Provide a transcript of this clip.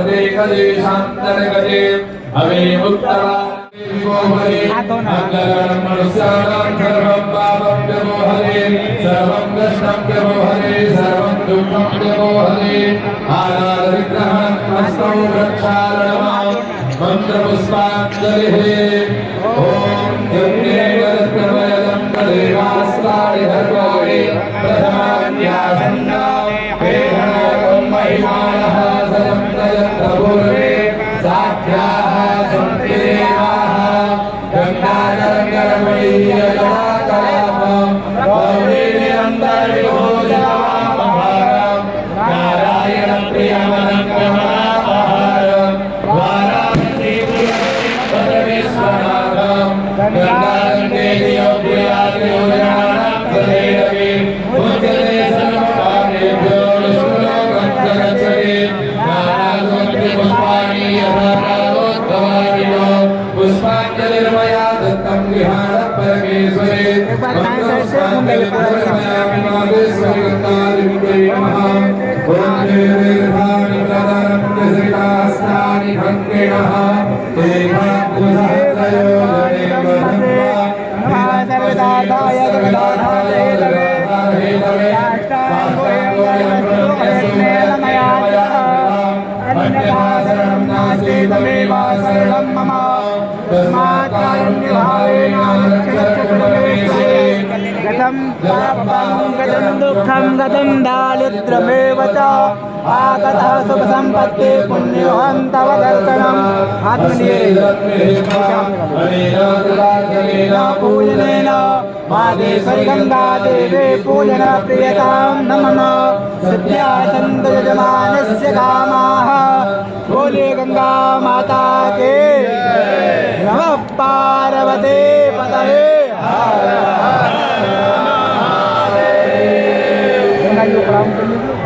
भवते गजे शान्तनगजे अवे उत्तरा मनुष्याणां सर्वं पापं व्यमोहते सर्वं कष्टं व्यमोहते सर्वं दुःखं व्यमोहते आधारविग्रहं हस्तौ रक्षारणमां मन्त्रपुष्पाञ्जलिः ॐ यज्ञे गरुत्तमयलं तदेवास्तानि धर्माणि प्रथमान्यासन्ना वेहनागं महिमानः सदं तयत्तपूर्वे साध्याः सन्ति देवाः गङ्गाधरङ्गरमणीयजटाकलापं गौरीनिरन्तरविभूषितमापहारं नारायणप्रियमनङ्गमनापहारं वाराणसीपुरविश्वनाथं गङ्गागङ्गेतियोप्रियातियोजनानां प्रदेरवि मुच्यते सर्वपापेभ्यो विष्णुलोकं च गच्छति नानासुमन्त्रि पुष्पाणि यथा प्रागोद्भवानिनो पुष्पाञ्जलिर्मया दत्तं विहार परमेश्वरे मन्त्रपुष्पाञ्जलिर्मयामिमादेश्वरि गङ्गादेव्यै नमः ॐ देवैर्भाणि प्रदानं कृषिकास्तानि भङ्गिणः ते भाग्यसहस्रयोजने सर्वदाधाय जगदाधाय हेतवे अन्यभासरणं नास्ति तमेव शरणं मम तस्मात् कारुण्यभावेन गतं पापं गतं दुःखं गतं दारिद्र्यमेव च आगतः सुखसम्पत्तिः पुण्योऽहं तव दर्शनम् आत्मनिर्भरेण पूजनेन मादेश्वरि गङ्गादेवे पूजन प्रियतां नमः सद्या सन्तु यजमानस्य कामाः बोले गंगा माता के नमः पार्वती पतये गंगा जी को प्रणाम कर लीजिए।